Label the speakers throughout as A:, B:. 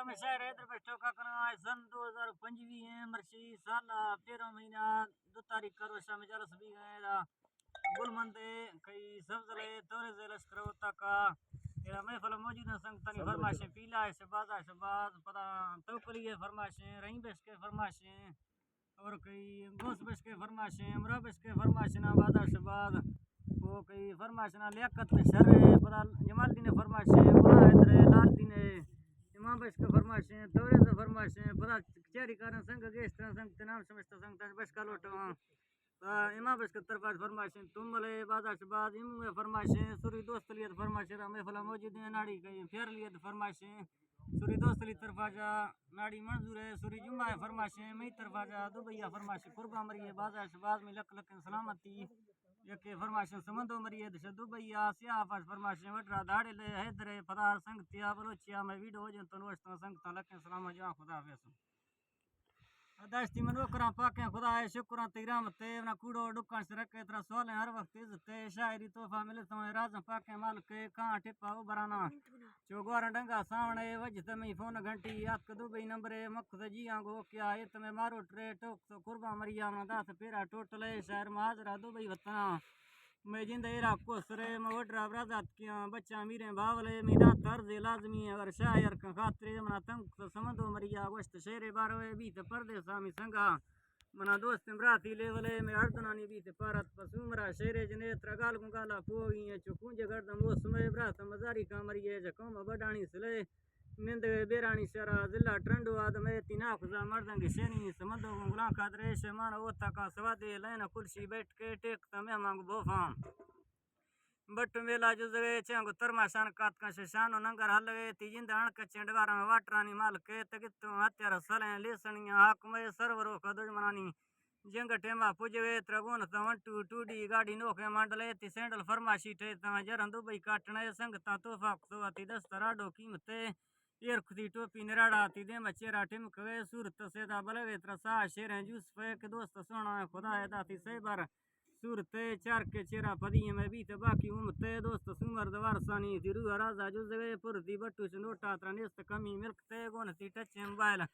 A: में शहर है इधर बैठो का करना है सन 2025 मरसी साल 13 महीना 2 तारीख का रोशा में जलस भी गए गुलमंदे कई सब्जले तोरे से लश्कर होता का तेरा मैं फल मौजूद है संग तनी फरमाइशें पीला है से बाज पता तो करिए फरमाइशें रही बेच के फरमाइशें और कई गोश बेच के फरमाइशें अमरा बेच के फरमाइशें ना बाजा से बाद वो कई फरमाइशें ना लियाकत में शर पता जमाल दिन फरमाइशें बुला इधर लाल दिन इमाम बेच के फरमाइशें तोरे से फरमाइशें पता चेरी कारण संग गेस्ट संग नाम समझता संग तन बेच का लोट इमाम बेच के तरफ फरमाइशें तुम बोले बाजा से बाद इम फरमाइशें सूरी दोस्त लिए फरमाइशें मैं फला मौजूद है नाड़ी कई फेर लिए फरमाइशें सूरी दोस्त ली तरफ आजा नाड़ी मंजूर है सूरी जुम्मा है फरमाइशें मई तरफ आजा दुबैया फरमाइशें कुर्बा मरी है बाजा से बाद में लक लक सलामती यके फरमाइशें समंदो मरी है दश दुबैया सिया फाश फरमाइशें वटरा दाड़े ले हैदरे फरार संग तिया बलोचिया में वीडियो जन तनवस्त संग तलक सलाम जा खुदा हाफिज़ दास्ती मनो करा पाके खुदा है शुक्र तिराम ते ना कूड़ो डुक्का से रखे तेरा सोले हर वक्त इज्जते शायरी तोहफा मिले तुम्हें राज पाके माल के कहां टिपा बराना चौगवार डंगा सावणे वजत में फोन घंटी याद दुबई नंबर मक जी आंगो क्या ये तुम्हें मारो ट्रे टोक तो कुर्बा मरिया ना दास पेरा टोटले शहर माजरा दुबई वतना मैं जिंदरा कोसरे मोटरा बराजात किया बच्चा मीरे बावले मीरा तर्ज लाजमी अगर शायर का खातरे मना तंग तो समझो मरिया वस्त शेरे बारवे बीत परदेसा में संगा मना दोस्त इमराती लेवले में अर्दनानी बीत पारत पसूमरा शेरे जने त्रगाल गुंगाला पोई चुकुंज गर्दम वो समय ब्रात मजारी का मरिए जकोम बडानी सले निंद बेरानी शरा जिला ट्रंडो आदमे तीना खुजा मर्दंग शेनी समंदो गुंगला कादरे शमान ओता का सवादे लेना कुर्सी बैठ के टेक तमे मांग बोफा बट मेला जुजगे चंग तरमाशान कात का शानो नंगर हलवे तीजिंद अणक चंडगारा में वाटरानी माल के तगित हत्यार सले लेसनिया हाक में सरवरो का दुश्मनानी जंग टेमा पुजवे त्रगुन तवन टू टूडी गाड़ी नोखे मंडले ती सैंडल फरमाशी टे ता जरन दुबई काटने संग ता तोहफा खुवाती दस्तराडो कीमते येर खुदी टोपी निराड़ा ती दे मचेरा टिमकवे सूरत सेदा बलवे त्रसा शेर जूस पे के दोस्त सोना खुदा है दाती सेबर सूरते चार के चेरा पदी में भी बाकी उमते दोस्त सुमर दवार सानी तिरु राजा जुजवे पुरती बट्टू नोटा त्रनेस्त कमी मिल्कते गोनती टच मोबाइल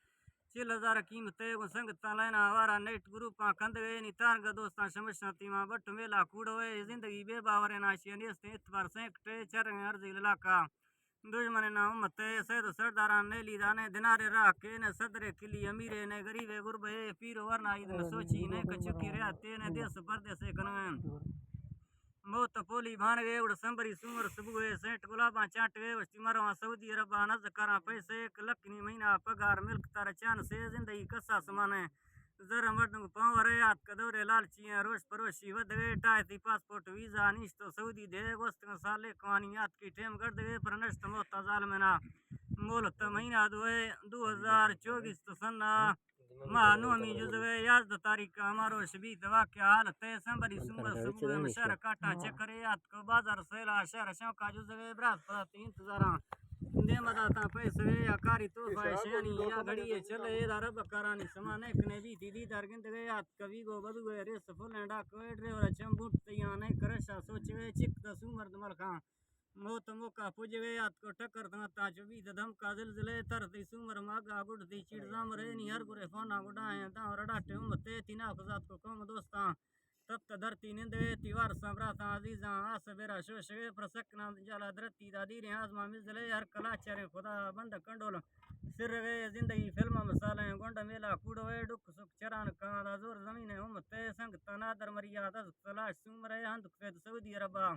A: 4000 कीमते गो संग तलैना वारा नेट ग्रुप कंदवे नितार ग दोस्ता समस्या तीमा बट मेला कूड़वे जिंदगी बेबावरे नाशिया नेस्त इतबार सेकटे चर अर्जी इलाका दुश्मन ना उम्मते सैद सरदारा ने लीदाने दिनारे राह के ने सदरे किली अमीरे ने गरीबे गुरबे पीरो वरना ईद ने सोची ने कचुकी रहते ने देश परदेसे कनवे मौत पोली भानवे उड़ संबरी सुमर सुबुए सेठ गुलाबा चाटवे वस्ती मरवा सऊदी अरबा नजकारा पैसे 1 लाख महीना पगार मिल्क तार चान से जिंदगी कसा समाने जरा मर्दंग पावर याद कदौरे लालचियां रोश परोशी वदवे टाइती पासपोर्ट वीजा निश्तो सऊदी दे गोस्त साले कहानी याद की टेम कर देवे पर नष्ट मोता जाल में ना मोल त महीना 2024 तो सन्ना महानोमी जुजवे याद तारीख हमारो शबी दवा के हाल ते संबरी सुमर सुबह मशर काटा चक्कर याद को बाजार सेला शहर शौका जुजवे बृहस्पति इंतजारा दे मदाता पैसे या कारी तो फैशनी या घड़ी चले रब करानी समाने कने भी दीदी दरगिंद गए याद कवि गो बदु गए रेस फुलंडा कोई ड्राइवर चंबुट तया नहीं करशा सोचवे चिक दसु मर्द मलखा मौत मौका पुजवे याद को टक्कर दाता चुबी धमका जिलजिले तरती सुमर मागा गुड़ती चिड़ जाम रे निहर गुरे फोना गुडाए दाव रडाटे उमते तिना खुजात को कम दोस्ता तप्त धरती निंदे तिवार सम्राता अजीजा आस बेरा शोशवे प्रसकना जला धरती दादी रे आजमा मिजले हर कलाचारे खुदा बंद कंडोल सिरवे जिंदगी फिल्म मसाले गोंड मेला कूड़वे डुक सुख चरान का जोर जमीन उमते संग तनादर मरियादा तलाश सुमरे हंद फेद सऊदी अरबा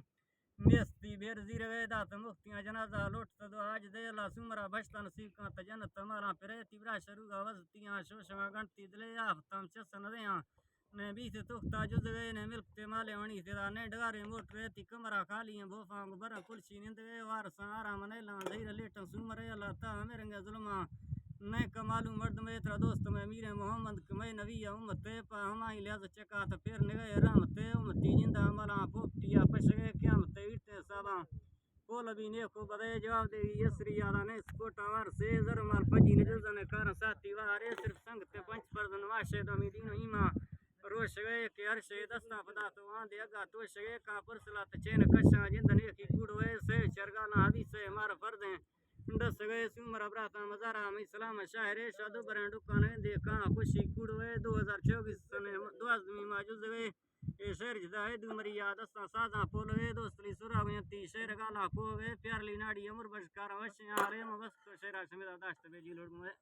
A: मेस्ती बेर जीरवे दात मुफ्तियां जनाजा लोट तदो आज देला सुमरा भस्ता नसीब का तजन तमारा फिरे तिबरा शरुगा वजतियां शोशवा गणती दिले आफतम चसन देया ने बीस तुख्ता जुजवे ने मिल्क ते माले वणी तेरा ने डगारे मोटरे ती कमरा खाली भोफा बर कुलसी निंदवे वार सारा मनेला धीर लेट सुमरे अल्लाह ता मेरंगे जुल्मा ने कमालू मर्द में तेरा दोस्त में मीरे मोहम्मद कमे नबी उम्मते पा हमाई लिहाज चका त फिर निवे रहमते उम्मती जिंदा मला पोपटिया पशवे क़यामत इते साबा बोल भी ने को बदे जवाब दे यसरी यादा ने स्कोटा वार से जरमाल पजी ने जुजने कार साथी वारे सिर्फ संग ते पंच परदन वाशे दमी दीनो ईमा रोशवे के हर्षे दस्ता पदा तो आंधे अगा तो शगे का परसला चैन कशा जिंदने की कुड़वे से चरगाना हदी से मार फर्दे दस गए सुमरा ब्राता मजारा में सलाम शाहरे शादू बरन दुकान देखा खुशी कुड़वे 2024 सने दो आदमी माजूज गए ये शहर जदाए दुमरिया दस्ता सादा पोलवे दोस्तली सुरावियं ती शहर गाला पोवे प्यारली नाड़ी अमर बशकार वश्य आरे मबस शहरा समेदा दाश्त बेजी लोड में